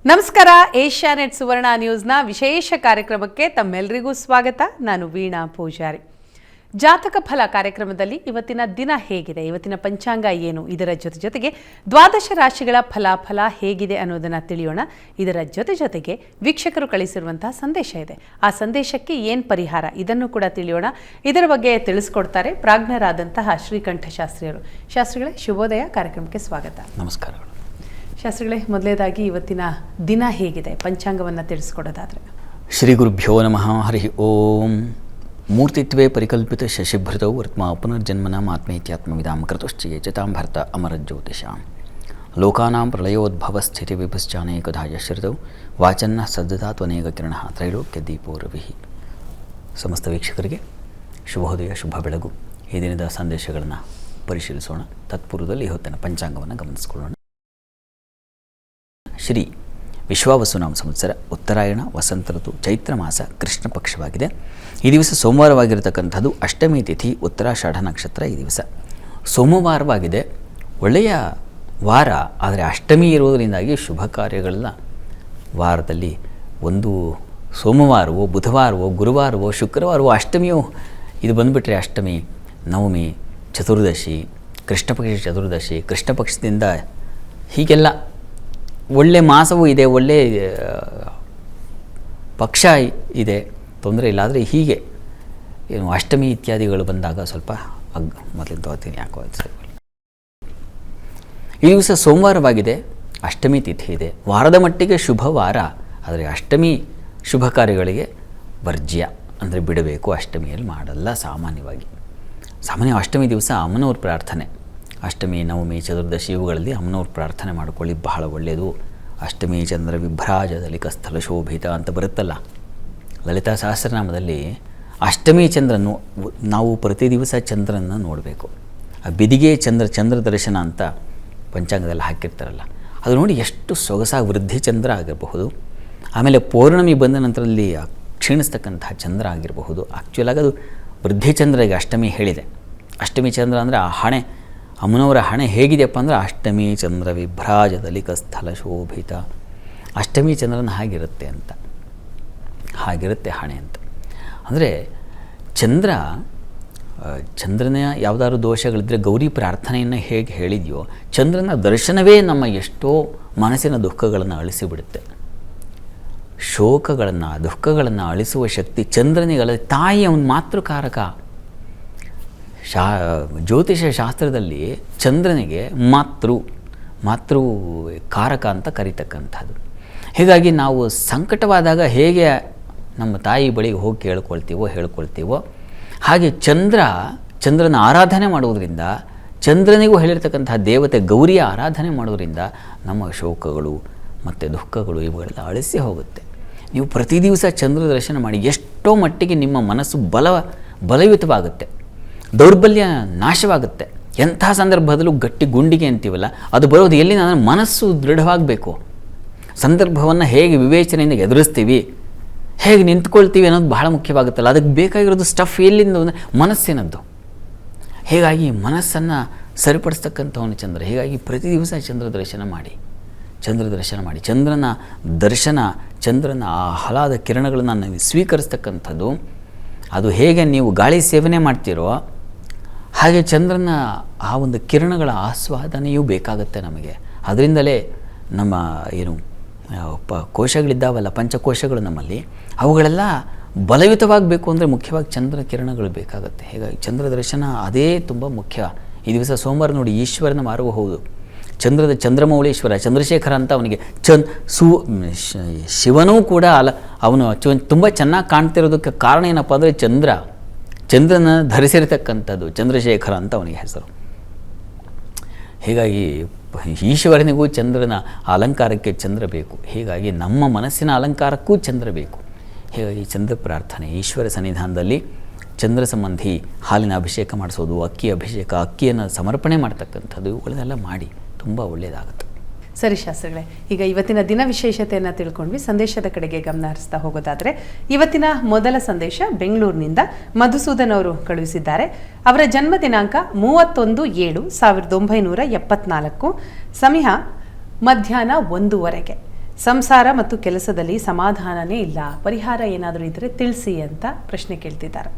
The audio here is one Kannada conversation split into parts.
ನಮಸ್ಕಾರ. ಏಷ್ಯಾನೆಟ್ ಸುವರ್ಣ ನ್ಯೂಸ್ನ ವಿಶೇಷ ಕಾರ್ಯಕ್ರಮಕ್ಕೆ ತಮ್ಮೆಲ್ಲರಿಗೂ ಸ್ವಾಗತ. ನಾನು ವೀಣಾ ಪೂಜಾರಿ. ಜಾತಕ ಫಲ ಕಾರ್ಯಕ್ರಮದಲ್ಲಿ ಇವತ್ತಿನ ದಿನ ಹೇಗಿದೆ, ಇವತ್ತಿನ ಪಂಚಾಂಗ ಏನು, ಇದರ ಜೊತೆಗೆ ದ್ವಾದಶ ರಾಶಿಗಳ ಫಲಾಫಲ ಹೇಗಿದೆ ಅನ್ನೋದನ್ನು ತಿಳಿಯೋಣ. ಇದರ ಜೊತೆಗೆ ವೀಕ್ಷಕರು ಕಳಿಸಿರುವಂತಹ ಸಂದೇಶ ಇದೆ, ಆ ಸಂದೇಶಕ್ಕೆ ಏನು ಪರಿಹಾರ ಇದನ್ನು ಕೂಡ ತಿಳಿಯೋಣ. ಇದರ ಬಗ್ಗೆ ತಿಳಿಸ್ಕೊಡ್ತಾರೆ ಪ್ರಾಜ್ಞರಾದಂತಹ ಶ್ರೀಕಂಠ ಶಾಸ್ತ್ರಿಯವರು. ಶಾಸ್ತ್ರಿಗಳೇ, ಶುಭೋದಯ. ಕಾರ್ಯಕ್ರಮಕ್ಕೆ ಸ್ವಾಗತ. ನಮಸ್ಕಾರಗಳು. ಶಾಸ್ತ್ರಿಗಳೇ, ಮೊದಲೇದಾಗಿ ಇವತ್ತಿನ ದಿನ ಹೇಗಿದೆ ಪಂಚಾಂಗವನ್ನು ತಿಳಿಸ್ಕೊಡೋದಾದರೆ? ಶ್ರೀ ಗುರುಭ್ಯೋ ನಮಃ. ಹರಿ ಓಂ. ಮೂರ್ತಿತ್ವೇ ಪರಿಕಲ್ಪಿತ ಶಶಿಭೃತೌ ವರ್ತ್ಮಾ ಪುನರ್ಜನ್ಮನ ಆತ್ಮೇತ್ಯಾತ್ಮವಿದಾಂ ಕೃತುಶ್ಚಯೇ ಚತಾಂ ಭರ್ತ ಅಮರಜ್ಯೋತಿಷಾಂ ಲೋಕಾನಾಂ ಪ್ರಳಯೋದ್ಭವ ಸ್ಥಿತಿ ವಿಭಶ್ಚಾನೇಕಧಾಯ ಶ್ರಿತೌ ವಾಚನ್ನ ಸಜ್ಜತಾತ್ವನೇಕ ಕಿರಣ ತ್ರೈಲೋಕ್ಯ ದೀಪೋ ರವಿಃ. ಸಮಸ್ತ ವೀಕ್ಷಕರಿಗೆ ಶುಭೋದಯ, ಶುಭ ಬೆಳಗು. ಈ ದಿನದ ಸಂದೇಶಗಳನ್ನು ಪರಿಶೀಲಿಸೋಣ. ತತ್ಪೂರ್ವದಲ್ಲಿ ಹೊತ್ತಿನ ಪಂಚಾಂಗವನ್ನು ಗಮನಿಸಿಕೊಳ್ಳೋಣ. ಶ್ರೀ ವಿಶ್ವಾವಸುನಾಮ ಸಂವತ್ಸರ, ಉತ್ತರಾಯಣ, ವಸಂತ ಋತು, ಚೈತ್ರ ಮಾಸ, ಕೃಷ್ಣ ಪಕ್ಷವಾಗಿದೆ. ಈ ದಿವಸ ಸೋಮವಾರವಾಗಿರತಕ್ಕಂಥದ್ದು. ಅಷ್ಟಮಿ ತಿಥಿ, ಉತ್ತರಾಷಾಢ ನಕ್ಷತ್ರ. ಈ ದಿವಸ ಸೋಮವಾರವಾಗಿದೆ, ಒಳ್ಳೆಯ ವಾರ. ಆದರೆ ಅಷ್ಟಮಿ ಇರುವುದರಿಂದಾಗಿ ಶುಭ ಕಾರ್ಯಗಳನ್ನ ವಾರದಲ್ಲಿ ಒಂದು ಸೋಮವಾರವೋ, ಬುಧವಾರವೋ, ಗುರುವಾರವೋ, ಶುಕ್ರವಾರವೋ, ಅಷ್ಟಮಿಯೋ ಇದು ಬಂದುಬಿಟ್ರೆ ಅಷ್ಟಮಿ, ನವಮಿ, ಚತುರ್ದಶಿ, ಕೃಷ್ಣ ಪಕ್ಷ ಚತುರ್ದಶಿ, ಕೃಷ್ಣ ಪಕ್ಷದಿಂದ ಹೀಗೆಲ್ಲ ಒಳ್ಳೆ ಮಾಸವೂ ಇದೆ, ಒಳ್ಳೆ ಪಕ್ಷ ಇದೆ, ತೊಂದರೆ ಇಲ್ಲ. ಆದರೆ ಹೀಗೆ ಏನು ಅಷ್ಟಮಿ ಇತ್ಯಾದಿಗಳು ಬಂದಾಗ ಸ್ವಲ್ಪ ಮೊದಲಿನ ತಗೋತೀನಿ, ಯಾಕೋ ಸರಿ. ಈ ದಿವಸ ಸೋಮವಾರವಾಗಿದೆ, ಅಷ್ಟಮಿ ತಿಥಿ ಇದೆ. ವಾರದ ಮಟ್ಟಿಗೆ ಶುಭ ವಾರ, ಆದರೆ ಅಷ್ಟಮಿ ಶುಭ ಕಾರ್ಯಗಳಿಗೆ ವರ್ಜ್ಯ, ಅಂದರೆ ಬಿಡಬೇಕು. ಅಷ್ಟಮಿಯಲ್ಲಿ ಮಾಡಲ್ಲ ಸಾಮಾನ್ಯವಾಗಿ. ಅಷ್ಟಮಿ ದಿವಸ ಅಮ್ಮನವ್ರ ಪ್ರಾರ್ಥನೆ, ಅಷ್ಟಮಿ, ನವಮಿ, ಚತುರ್ದಶಿ ಇವುಗಳಲ್ಲಿ ಅಮ್ಮನವ್ರ ಪ್ರಾರ್ಥನೆ ಮಾಡಿಕೊಳ್ಳಿ, ಬಹಳ ಒಳ್ಳೆಯದು. ಅಷ್ಟಮಿ ಚಂದ್ರ ವಿಭ್ರಾಜದಲ್ಲಿ ಕಸ್ಥಲ ಶೋಭಿತ ಅಂತ ಬರುತ್ತಲ್ಲ ಲಲಿತಾ ಸಹಸ್ರನಾಮದಲ್ಲಿ. ಅಷ್ಟಮಿ ಚಂದ್ರನು ನಾವು ಪ್ರತಿ ದಿವಸ ಚಂದ್ರನ ನೋಡಬೇಕು. ಆ ಬಿದಿಗೆ ಚಂದ್ರ ದರ್ಶನ ಅಂತ ಪಂಚಾಂಗದಲ್ಲಿ ಹಾಕಿರ್ತಾರಲ್ಲ, ಅದು ನೋಡಿ ಎಷ್ಟು ಸೊಗಸಾಗಿ ವೃದ್ಧಿ ಚಂದ್ರ ಆಗಿರಬಹುದು. ಆಮೇಲೆ ಪೌರ್ಣಮಿ ಬಂದ ನಂತರದಲ್ಲಿ ಕ್ಷೀಣಿಸ್ತಕ್ಕಂತಹ ಚಂದ್ರ ಆಗಿರಬಹುದು. ಆ್ಯಕ್ಚುಲಾಗಿ ಅದು ವೃದ್ಧಿ ಚಂದ್ರಗೆ ಅಷ್ಟಮಿ ಹೇಳಿದೆ. ಅಷ್ಟಮಿ ಚಂದ್ರ ಅಂದರೆ ಆ ಹಣೆ, ಅಮ್ಮನವರ ಹಣೆ ಹೇಗಿದೆಯಪ್ಪ ಅಂದರೆ ಅಷ್ಟಮಿ ಚಂದ್ರ ವಿಭ್ರಾಜದಲ್ಲಿ ಕಸ್ಥಲ ಶೋಭಿತ. ಅಷ್ಟಮಿ ಚಂದ್ರನ ಹಾಗಿರುತ್ತೆ ಅಂತ, ಹಾಗಿರುತ್ತೆ ಹಣೆ ಅಂತ. ಅಂದರೆ ಚಂದ್ರನ ಯಾವುದಾದ್ರು ದೋಷಗಳಿದ್ದರೆ ಗೌರಿ ಪ್ರಾರ್ಥನೆಯನ್ನು ಹೇಗೆ ಹೇಳಿದೆಯೋ, ಚಂದ್ರನ ದರ್ಶನವೇ ನಮ್ಮ ಎಷ್ಟೋ ಮನಸ್ಸಿನ ದುಃಖಗಳನ್ನು ಅಳಿಸಿಬಿಡುತ್ತೆ. ಶೋಕಗಳನ್ನು, ದುಃಖಗಳನ್ನು ಅಳಿಸುವ ಶಕ್ತಿ ಚಂದ್ರನಿಗಲ್ಲ. ತಾಯಿ ಅವನ ಮಾತೃಕಾರಕ. ಜ್ಯೋತಿಷ ಶಾಸ್ತ್ರದಲ್ಲಿ ಚಂದ್ರನಿಗೆ ಮಾತೃ ಕಾರಕ ಅಂತ ಕರೀತಕ್ಕಂಥದ್ದು. ಹೀಗಾಗಿ ನಾವು ಸಂಕಟವಾದಾಗ ಹೇಗೆ ನಮ್ಮ ತಾಯಿ ಬಳಿಗೆ ಹೋಗಿ ಹೇಳ್ಕೊಳ್ತೀವೋ ಹಾಗೆ ಚಂದ್ರನ ಆರಾಧನೆ ಮಾಡುವುದರಿಂದ, ಚಂದ್ರನಿಗೂ ಹೇಳಿರ್ತಕ್ಕಂತಹ ದೇವತೆ ಗೌರಿಯ ಆರಾಧನೆ ಮಾಡೋದರಿಂದ ನಮ್ಮ ಶೋಕಗಳು ಮತ್ತು ದುಃಖಗಳು ಇವುಗಳೆಲ್ಲ ಅಳಿಸಿ ಹೋಗುತ್ತೆ. ನೀವು ಪ್ರತಿ ದಿವಸ ಚಂದ್ರ ದರ್ಶನ ಮಾಡಿ, ಎಷ್ಟೋ ಮಟ್ಟಿಗೆ ನಿಮ್ಮ ಮನಸ್ಸು ಬಲಯುತವಾಗುತ್ತೆ, ದೌರ್ಬಲ್ಯ ನಾಶವಾಗುತ್ತೆ. ಎಂಥ ಸಂದರ್ಭದಲ್ಲೂ ಗಟ್ಟಿ ಗುಂಡಿಗೆ ಅಂತೀವಲ್ಲ, ಅದು ಬರೋದು ಎಲ್ಲಿಂದ ಅಂದರೆ ಮನಸ್ಸು ದೃಢವಾಗಬೇಕು. ಸಂದರ್ಭವನ್ನು ಹೇಗೆ ವಿವೇಚನೆಯಿಂದ ಎದುರಿಸ್ತೀವಿ, ಹೇಗೆ ನಿಂತ್ಕೊಳ್ತೀವಿ ಅನ್ನೋದು ಬಹಳ ಮುಖ್ಯವಾಗುತ್ತಲ್ಲ. ಅದಕ್ಕೆ ಬೇಕಾಗಿರೋದು ಸ್ಟಫ್ ಎಲ್ಲಿಂದ ಅಂದರೆ ಮನಸ್ಸಿನದ್ದು. ಹೀಗಾಗಿ ಮನಸ್ಸನ್ನು ಸರಿಪಡಿಸ್ತಕ್ಕಂಥವನು ಚಂದ್ರ. ಹೀಗಾಗಿ ಪ್ರತಿ ದಿವಸ ಚಂದ್ರ ದರ್ಶನ ಮಾಡಿ. ಚಂದ್ರನ ಆಹ್ಲಾದ ಕಿರಣಗಳನ್ನು ನಾವು ಸ್ವೀಕರಿಸ್ತಕ್ಕಂಥದ್ದು. ಅದು ಹೇಗೆ ನೀವು ಗಾಳಿ ಸೇವನೆ ಮಾಡ್ತೀರೋ ಹಾಗೆ ಚಂದ್ರನ ಆ ಒಂದು ಕಿರಣಗಳ ಆಸ್ವಾದನೆಯೂ ಬೇಕಾಗುತ್ತೆ ನಮಗೆ. ಅದರಿಂದಲೇ ನಮ್ಮ ಕೋಶಗಳಿದ್ದಾವಲ್ಲ, ಪಂಚಕೋಶಗಳು ನಮ್ಮಲ್ಲಿ, ಅವುಗಳೆಲ್ಲ ಬಲಯುತವಾಗಬೇಕು ಅಂದರೆ ಮುಖ್ಯವಾಗಿ ಚಂದ್ರ ಕಿರಣಗಳು ಬೇಕಾಗುತ್ತೆ. ಹೀಗಾಗಿ ಚಂದ್ರ ದರ್ಶನ ಅದೇ ತುಂಬ ಮುಖ್ಯ. ಈ ದಿವಸ ಸೋಮವಾರ ನೋಡಿ, ಈಶ್ವರನ ವಾರವೂ ಹೌದು. ಚಂದ್ರಮೌಳೀಶ್ವರ ಚಂದ್ರಶೇಖರ ಅಂತ ಅವನಿಗೆ ಶಿವನೂ ಕೂಡ ಅವನು ತುಂಬ ಚೆನ್ನಾಗಿ ಕಾಣ್ತಿರೋದಕ್ಕೆ ಕಾರಣ ಏನಪ್ಪ ಅಂದರೆ ಚಂದ್ರನ ಧರಿಸಿರತಕ್ಕಂಥದ್ದು. ಚಂದ್ರಶೇಖರ ಅಂತ ಅವನಿಗೆ ಹೆಸರು. ಹೀಗಾಗಿ ಈಶ್ವರನಿಗೂ ಚಂದ್ರನ ಅಲಂಕಾರಕ್ಕೆ ಚಂದ್ರ ಬೇಕು. ಹೀಗಾಗಿ ನಮ್ಮ ಮನಸ್ಸಿನ ಅಲಂಕಾರಕ್ಕೂ ಚಂದ್ರ ಬೇಕು. ಹೀಗಾಗಿ ಚಂದ್ರ ಪ್ರಾರ್ಥನೆ, ಈಶ್ವರ ಸನ್ನಿಧಾನದಲ್ಲಿ ಚಂದ್ರ ಸಂಬಂಧಿ ಹಾಲಿನ ಅಭಿಷೇಕ ಮಾಡಿಸೋದು, ಅಕ್ಕಿಯನ್ನು ಸಮರ್ಪಣೆ ಮಾಡ್ತಕ್ಕಂಥದ್ದು, ಇವುಗಳನ್ನೆಲ್ಲ ಮಾಡಿ ತುಂಬ ಒಳ್ಳೆಯದಾಗುತ್ತೆ. ಸರಿ ಶಾಸ್ತ್ರಿಗಳೇ, ಈಗ ಇವತ್ತಿನ ದಿನ ವಿಶೇಷತೆಯನ್ನು ತಿಳ್ಕೊಂಡ್ವಿ. ಸಂದೇಶದ ಕಡೆಗೆ ಗಮನ ಹರಿಸ್ತಾ ಹೋಗೋದಾದರೆ, ಇವತ್ತಿನ ಮೊದಲ ಸಂದೇಶ ಬೆಂಗಳೂರಿನಿಂದ ಮಧುಸೂದನ್ ಅವರು ಕಳುಹಿಸಿದ್ದಾರೆ. ಅವರ ಜನ್ಮ ದಿನಾಂಕ 31/7/1974, ಸಮಯ ಮಧ್ಯಾಹ್ನ 1:00. ಸಂಸಾರ ಮತ್ತು ಕೆಲಸದಲ್ಲಿ ಸಮಾಧಾನನೇ ಇಲ್ಲ, ಪರಿಹಾರ ಏನಾದರೂ ಇದ್ದರೆ ತಿಳಿಸಿ ಅಂತ ಪ್ರಶ್ನೆ ಕೇಳ್ತಿದ್ದಾರೆ.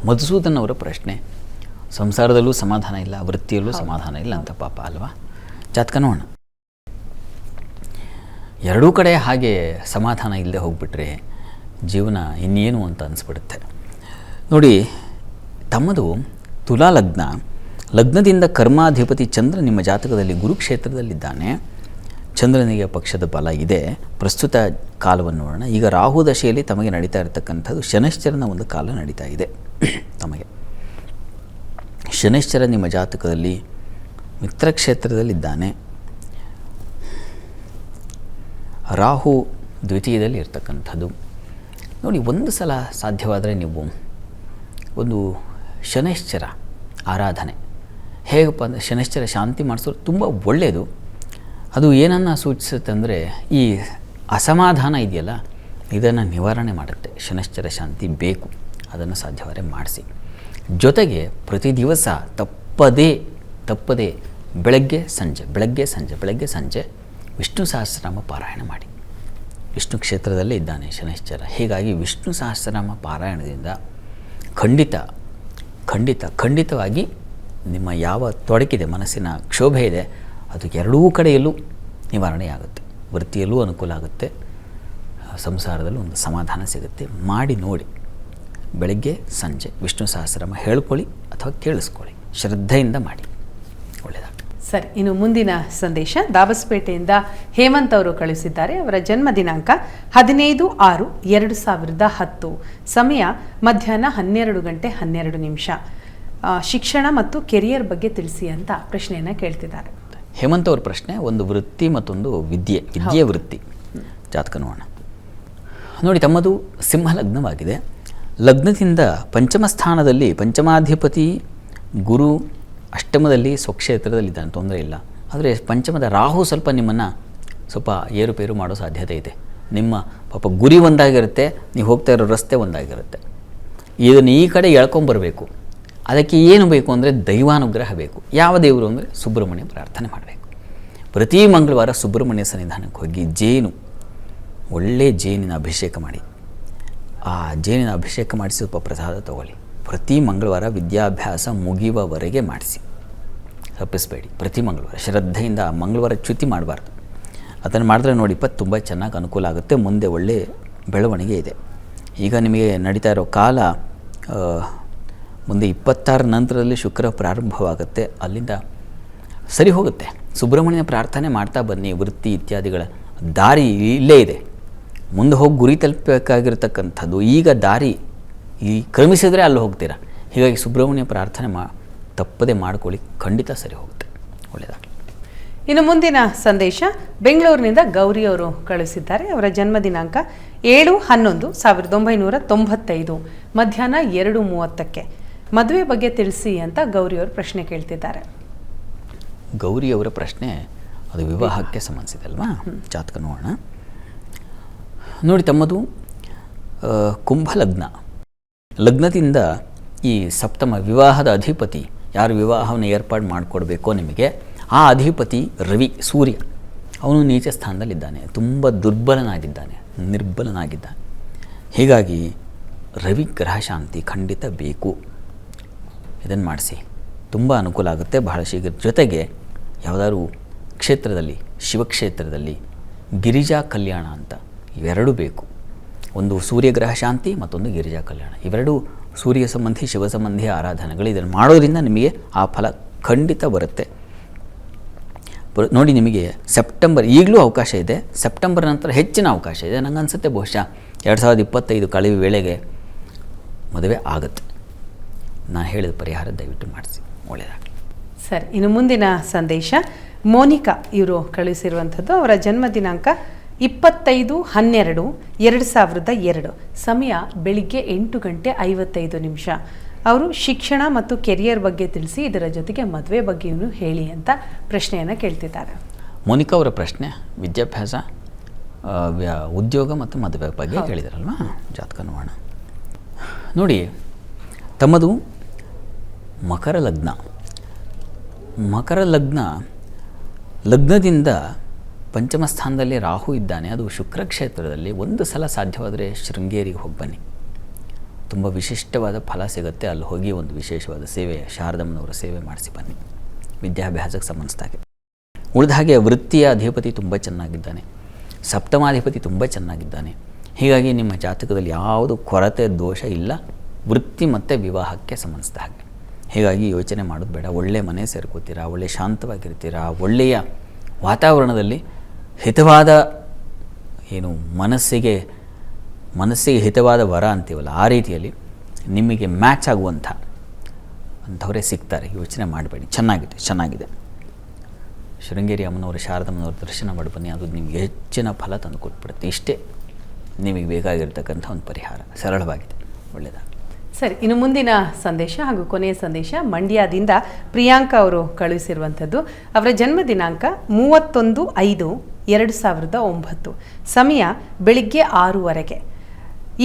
ಮಧುಸೂದನ್ ಅವರ ಪ್ರಶ್ನೆ, ಸಂಸಾರದಲ್ಲೂ ಸಮಾಧಾನ ಇಲ್ಲ, ವೃತ್ತಿಯಲ್ಲೂ ಸಮಾಧಾನ ಇಲ್ಲ ಅಂತ ಪಾಪ ಅಲ್ವಾ. ಜಾತಕ ನೋಡೋಣ. ಎರಡೂ ಕಡೆ ಹಾಗೆ ಸಮಾಧಾನ ಇಲ್ಲದೆ ಹೋಗ್ಬಿಟ್ರೆ ಜೀವನ ಇನ್ನೇನು ಅಂತ ಅನಿಸ್ಬಿಡುತ್ತೆ. ನೋಡಿ, ತಮ್ಮದು ತುಲಾ ಲಗ್ನ, ಲಗ್ನದಿಂದ ಕರ್ಮಾಧಿಪತಿ ಚಂದ್ರ ನಿಮ್ಮ ಜಾತಕದಲ್ಲಿ ಗುರುಕ್ಷೇತ್ರದಲ್ಲಿದ್ದಾನೆ. ಚಂದ್ರನಿಗೆ ಪಕ್ಷದ ಬಲ ಇದೆ. ಪ್ರಸ್ತುತ ಕಾಲವನ್ನು ನೋಡೋಣ. ಈಗ ರಾಹು ದಶೆಯಲ್ಲಿ ತಮಗೆ ನಡೀತಾ ಇರತಕ್ಕಂಥದ್ದು ಶನೈಶ್ಚರನ ಒಂದು ಕಾಲ ನಡೀತಾ ಇದೆ. ತಮಗೆ ಶನೈಶ್ಚರ ನಿಮ್ಮ ಜಾತಕದಲ್ಲಿ ಮಿತ್ರಕ್ಷೇತ್ರದಲ್ಲಿದ್ದಾನೆ. ರಾಹು ದ್ವಿತೀಯದಲ್ಲಿ ಇರ್ತಕ್ಕಂಥದ್ದು. ನೋಡಿ, ಒಂದು ಸಲ ಸಾಧ್ಯವಾದರೆ ನೀವು ಒಂದು ಶನೈಶ್ಚರ ಆರಾಧನೆ ಹೇಗಪ್ಪ ಅಂದರೆ ಶನೈಶ್ಚರ ಶಾಂತಿ ಮಾಡಿಸೋದು ತುಂಬ ಒಳ್ಳೆಯದು. ಅದು ಏನನ್ನು ಸೂಚಿಸುತ್ತೆ ಅಂದರೆ ಈ ಅಸಮಾಧಾನ ಇದೆಯಲ್ಲ ಇದನ್ನು ನಿವಾರಣೆ ಮಾಡುತ್ತೆ. ಶನೈಶ್ಚರ ಶಾಂತಿ ಬೇಕು, ಅದನ್ನು ಸಾಧ್ಯವಾದರೆ ಮಾಡಿಸಿ. ಜೊತೆಗೆ ಪ್ರತಿ ದಿವಸ ತಪ್ಪದೇ ಬೆಳಗ್ಗೆ ಸಂಜೆ ವಿಷ್ಣು ಸಹಸ್ರನಾಮ ಪಾರಾಯಣ ಮಾಡಿ. ವಿಷ್ಣು ಕ್ಷೇತ್ರದಲ್ಲೇ ಇದ್ದಾನೆ ಶನೈಶ್ಚರ. ಹೀಗಾಗಿ ವಿಷ್ಣು ಸಹಸ್ರನಾಮ ಪಾರಾಯಣದಿಂದ ಖಂಡಿತವಾಗಿ ನಿಮ್ಮ ಯಾವ ತೊಡಕಿದೆ, ಮನಸ್ಸಿನ ಕ್ಷೋಭೆ ಇದೆ, ಅದು ಎರಡೂ ಕಡೆಯಲ್ಲೂ ನಿವಾರಣೆಯಾಗುತ್ತೆ. ವೃತ್ತಿಯಲ್ಲೂ ಅನುಕೂಲ ಆಗುತ್ತೆ, ಸಂಸಾರದಲ್ಲೂ ಒಂದು ಸಮಾಧಾನ ಸಿಗುತ್ತೆ. ಮಾಡಿ ನೋಡಿ. ಬೆಳಗ್ಗೆ ಸಂಜೆ ವಿಷ್ಣು ಸಹಸ್ರನಾಮ ಹೇಳ್ಕೊಳ್ಳಿ ಅಥವಾ ಕೇಳಿಸ್ಕೊಳ್ಳಿ, ಶ್ರದ್ಧೆಯಿಂದ ಮಾಡಿ, ಒಳ್ಳೆಯದಾಗಲಿ. ಸರಿ, ಇನ್ನು ಮುಂದಿನ ಸಂದೇಶ ದಾಬಸ್ಪೇಟೆಯಿಂದ ಹೇಮಂತ್ ಅವರು ಕಳಿಸಿದ್ದಾರೆ. ಅವರ ಜನ್ಮ ದಿನಾಂಕ 15/6/2010, ಸಮಯ ಮಧ್ಯಾಹ್ನ 12:12. ಶಿಕ್ಷಣ ಮತ್ತು ಕೆರಿಯರ್ ಬಗ್ಗೆ ತಿಳಿಸಿ ಅಂತ ಪ್ರಶ್ನೆಯನ್ನು ಕೇಳ್ತಿದ್ದಾರೆ. ಹೇಮಂತ್ ಅವ್ರ ಪ್ರಶ್ನೆ ಒಂದು ವೃತ್ತಿ ಮತ್ತೊಂದು ವಿದ್ಯೆ ವೃತ್ತಿ. ಜಾತಕ ನೋಡೋಣ. ನೋಡಿ, ತಮ್ಮದು ಸಿಂಹ ಲಗ್ನವಾಗಿದೆ. ಲಗ್ನದಿಂದ ಪಂಚಮ ಸ್ಥಾನದಲ್ಲಿ ಪಂಚಮಾಧಿಪತಿ ಗುರು ಅಷ್ಟಮದಲ್ಲಿ ಸ್ವಕ್ಷೇತ್ರದಲ್ಲಿದ್ದಾನೆ, ತೊಂದರೆ ಇಲ್ಲ. ಆದರೆ ಪಂಚಮದ ರಾಹು ಸ್ವಲ್ಪ ನಿಮ್ಮನ್ನು ಸ್ವಲ್ಪ ಏರುಪೇರು ಮಾಡೋ ಸಾಧ್ಯತೆ ಇದೆ. ನಿಮ್ಮ ಪಾಪ ಗುರಿ ಒಂದಾಗಿರುತ್ತೆ, ನೀವು ಹೋಗ್ತಾ ಇರೋ ರಸ್ತೆ ಒಂದಾಗಿರುತ್ತೆ. ಇದನ್ನು ಈ ಕಡೆ ಎಳ್ಕೊಂಬರಬೇಕು. ಅದಕ್ಕೆ ಏನು ಬೇಕು ಅಂದರೆ ದೈವಾನುಗ್ರಹ ಬೇಕು. ಯಾವ ದೇವರು ಅಂದರೆ ಸುಬ್ರಹ್ಮಣ್ಯ ಪ್ರಾರ್ಥನೆ ಮಾಡಬೇಕು. ಪ್ರತಿ ಮಂಗಳವಾರ ಸುಬ್ರಹ್ಮಣ್ಯ ಸನ್ನಿಧಾನಕ್ಕೆ ಹೋಗಿ ಒಳ್ಳೆ ಜೇನಿನ ಅಭಿಷೇಕ ಮಾಡಿ, ಆ ಜೇನಿನ ಅಭಿಷೇಕ ಮಾಡಿಸಿ ಸ್ವಲ್ಪ ಪ್ರಸಾದ ತಗೊಳ್ಳಿ. ಪ್ರತಿ ಮಂಗಳವಾರ ವಿದ್ಯಾಭ್ಯಾಸ ಮುಗಿಯುವವರೆಗೆ ಮಾಡಿಸಿ, ತಪ್ಪಿಸಬೇಡಿ. ಪ್ರತಿ ಮಂಗಳವಾರ ಶ್ರದ್ಧೆಯಿಂದ, ಮಂಗಳವಾರ ಚ್ಯುತಿ ಮಾಡಬಾರ್ದು. ಅದನ್ನು ಮಾಡಿದ್ರೆ ನೋಡಿ ತುಂಬ ಚೆನ್ನಾಗಿ ಅನುಕೂಲ ಆಗುತ್ತೆ. ಮುಂದೆ ಒಳ್ಳೆಯ ಬೆಳವಣಿಗೆ ಇದೆ. ಈಗ ನಿಮಗೆ ನಡೀತಾ ಇರೋ ಕಾಲ ಮುಂದೆ 26 ನಂತರದಲ್ಲಿ ಶುಕ್ರ ಪ್ರಾರಂಭವಾಗುತ್ತೆ, ಅಲ್ಲಿಂದ ಸರಿ ಹೋಗುತ್ತೆ. ಸುಬ್ರಹ್ಮಣ್ಯ ಪ್ರಾರ್ಥನೆ ಮಾಡ್ತಾ ಬನ್ನಿ. ವೃತ್ತಿ ಇತ್ಯಾದಿಗಳ ದಾರಿ ಇಲ್ಲೇ ಇದೆ. ಮುಂದೆ ಹೋಗಿ ಗುರಿ ತಲುಪಬೇಕಾಗಿರ್ತಕ್ಕಂಥದ್ದು ಈಗ ದಾರಿ ಕ್ರಮಿಸಿದರೆ ಅಲ್ಲಿ ಹೋಗ್ತೀರಾ. ಹೀಗಾಗಿ ಸುಬ್ರಹ್ಮಣ್ಯ ಪ್ರಾರ್ಥನೆ ತಪ್ಪದೆ ಮಾಡ್ಕೊಳ್ಳಿ, ಖಂಡಿತ ಸರಿ ಹೋಗುತ್ತೆ, ಒಳ್ಳೆಯದಾಗಲಿ. ಇನ್ನು ಮುಂದಿನ ಸಂದೇಶ ಬೆಂಗಳೂರಿನಿಂದ ಗೌರಿ ಅವರು ಕಳಿಸಿದ್ದಾರೆ. ಅವರ ಜನ್ಮ ದಿನಾಂಕ 7/11/1995, ಮಧ್ಯಾಹ್ನ 2:30. ಮದುವೆ ಬಗ್ಗೆ ತಿಳಿಸಿ ಅಂತ ಗೌರಿಯವರು ಪ್ರಶ್ನೆ ಕೇಳ್ತಿದ್ದಾರೆ. ಗೌರಿಯವರ ಪ್ರಶ್ನೆ ಅದು ವಿವಾಹಕ್ಕೆ ಸಂಬಂಧಿಸಿದೆ ಅಲ್ವಾ. ಜಾತಕ ನೋಡೋಣ. ನೋಡಿ, ತಮ್ಮದು ಕುಂಭ ಲಗ್ನದಿಂದ ಈ ಸಪ್ತಮ ವಿವಾಹದ ಅಧಿಪತಿ, ಯಾರು ವಿವಾಹವನ್ನು ಏರ್ಪಾಡು ಮಾಡಿಕೊಡ್ಬೇಕೋ ನಿಮಗೆ, ಆ ಅಧಿಪತಿ ರವಿ, ಸೂರ್ಯ, ಅವನು ನೀಚ ಸ್ಥಾನದಲ್ಲಿದ್ದಾನೆ. ತುಂಬ ನಿರ್ಬಲನಾಗಿದ್ದಾನೆ. ಹೀಗಾಗಿ ರವಿ ಗ್ರಹ ಶಾಂತಿ ಖಂಡಿತ ಬೇಕು. ಇದನ್ನು ಮಾಡಿಸಿ, ತುಂಬ ಅನುಕೂಲ ಆಗುತ್ತೆ ಬಹಳ ಶೀಘ್ರ. ಜೊತೆಗೆ ಯಾವುದಾದ್ರು ಕ್ಷೇತ್ರದಲ್ಲಿ, ಶಿವಕ್ಷೇತ್ರದಲ್ಲಿ ಗಿರಿಜಾ ಕಲ್ಯಾಣ ಅಂತ ಇವೆರಡೂ ಬೇಕು. ಒಂದು ಸೂರ್ಯಗ್ರಹ ಶಾಂತಿ, ಮತ್ತೊಂದು ಗಿರಿಜಾ ಕಲ್ಯಾಣ. ಇವೆರಡೂ ಸೂರ್ಯ ಸಂಬಂಧಿ ಶಿವ ಸಂಬಂಧಿ ಆರಾಧನೆಗಳು. ಇದನ್ನು ಮಾಡೋದ್ರಿಂದ ನಿಮಗೆ ಆ ಫಲ ಖಂಡಿತ ಬರುತ್ತೆ. ನೋಡಿ, ನಿಮಗೆ ಸೆಪ್ಟೆಂಬರ್ ಈಗಲೂ ಅವಕಾಶ ಇದೆ. ಸೆಪ್ಟೆಂಬರ್ ನಂತರ ಹೆಚ್ಚಿನ ಅವಕಾಶ ಇದೆ. ನನಗೆ ಅನಿಸುತ್ತೆ ಬಹುಶಃ 2025 ಕಳೆಯುವ ವೇಳೆಗೆ ಮದುವೆ ಆಗುತ್ತೆ. ನಾನು ಹೇಳಿದ ಪರಿಹಾರ ದಯವಿಟ್ಟು ಮಾಡಿಸಿ, ಒಳ್ಳೆಯದಾಗಲಿ. ಸರಿ, ಇನ್ನು ಮುಂದಿನ ಸಂದೇಶ ಮೋನಿಕಾ ಇವರು ಕಳಿಸಿರುವಂಥದ್ದು. ಅವರ ಜನ್ಮ ದಿನಾಂಕ 25/12/2002, ಸಮಯ ಬೆಳಿಗ್ಗೆ 8:55. ಅವರು ಶಿಕ್ಷಣ ಮತ್ತು ಕೆರಿಯರ್ ಬಗ್ಗೆ ತಿಳಿಸಿ, ಇದರ ಜೊತೆಗೆ ಮದುವೆ ಬಗ್ಗೆಯೂ ಹೇಳಿ ಅಂತ ಪ್ರಶ್ನೆಯನ್ನು ಕೇಳ್ತಿದ್ದಾರೆ. ಮೋನಿಕಾ ಅವರ ಪ್ರಶ್ನೆ ವಿದ್ಯಾಭ್ಯಾಸ, ಉದ್ಯೋಗ ಮತ್ತು ಮದುವೆ ಬಗ್ಗೆ ಕೇಳಿದಾರಲ್ವಾ. ಜಾತಕ ನೋಡೋಣ. ನೋಡಿ, ತಮ್ಮದು ಮಕರ ಲಗ್ನದಿಂದ ಪಂಚಮ ಸ್ಥಾನದಲ್ಲಿ ರಾಹು ಇದ್ದಾನೆ, ಅದು ಶುಕ್ರ ಕ್ಷೇತ್ರದಲ್ಲಿ. ಒಂದು ಸಲ ಸಾಧ್ಯವಾದರೆ ಶೃಂಗೇರಿಗೆ ಹೋಗಿ ಬನ್ನಿ, ತುಂಬ ವಿಶಿಷ್ಟವಾದ ಫಲ ಸಿಗುತ್ತೆ. ಅಲ್ಲಿ ಹೋಗಿ ಒಂದು ವಿಶೇಷವಾದ ಸೇವೆ, ಶಾರದಮ್ಮನವರ ಸೇವೆ ಮಾಡಿಸಿ ಬನ್ನಿ, ವಿದ್ಯಾಭ್ಯಾಸಕ್ಕೆ ಸಂಬಂಧಿಸಿದಾಗೆ. ಉಳಿದ ಹಾಗೆ ವೃತ್ತಿಯ ಅಧಿಪತಿ ತುಂಬ ಚೆನ್ನಾಗಿದ್ದಾನೆ, ಸಪ್ತಮಾಧಿಪತಿ ತುಂಬ ಚೆನ್ನಾಗಿದ್ದಾನೆ. ಹೀಗಾಗಿ ನಿಮ್ಮ ಜಾತಕದಲ್ಲಿ ಯಾವುದು ಕೊರತೆ ದೋಷ ಇಲ್ಲ, ವೃತ್ತಿ ಮತ್ತು ವಿವಾಹಕ್ಕೆ ಸಂಬಂಧಿಸಿದ ಹಾಗೆ. ಹೀಗಾಗಿ ಯೋಚನೆ ಮಾಡೋದು ಬೇಡ. ಒಳ್ಳೆಯ ಮನೆ ಸೇರ್ಕೋತೀರಾ, ಒಳ್ಳೆಯ ಶಾಂತವಾಗಿರ್ತೀರಾ, ಒಳ್ಳೆಯ ವಾತಾವರಣದಲ್ಲಿ ಹಿತವಾದ ಏನು ಮನಸ್ಸಿಗೆ ಹಿತವಾದ ವರ ಅಂತೀವಲ್ಲ, ಆ ರೀತಿಯಲ್ಲಿ ನಿಮಗೆ ಮ್ಯಾಚ್ ಅಂಥವರೇ ಸಿಗ್ತಾರೆ. ಯೋಚನೆ ಮಾಡಬೇಡಿ, ಚೆನ್ನಾಗಿದೆ. ಶೃಂಗೇರಿ ಅಮ್ಮನವರು, ಶಾರದಮ್ಮನವ್ರ ದರ್ಶನ ಮಾಡಿ ಬನ್ನಿ, ಅದು ನಿಮಗೆ ಹೆಚ್ಚಿನ ಫಲ ತಂದು ಕೊಟ್ಬಿಡುತ್ತೆ. ಇಷ್ಟೇ ನಿಮಗೆ ಬೇಕಾಗಿರ್ತಕ್ಕಂಥ ಒಂದು ಪರಿಹಾರ, ಸರಳವಾಗಿದೆ, ಒಳ್ಳೆಯದಾಗಲಿ. ಸರಿ, ಇನ್ನು ಮುಂದಿನ ಸಂದೇಶ ಹಾಗೂ ಕೊನೆಯ ಸಂದೇಶ ಮಂಡ್ಯದಿಂದ ಪ್ರಿಯಾಂಕಾ ಅವರು ಕಳುಹಿಸಿರುವಂಥದ್ದು. ಅವರ ಜನ್ಮ ದಿನಾಂಕ 31/5/2009, ಸಮಯ ಬೆಳಿಗ್ಗೆ 6:00.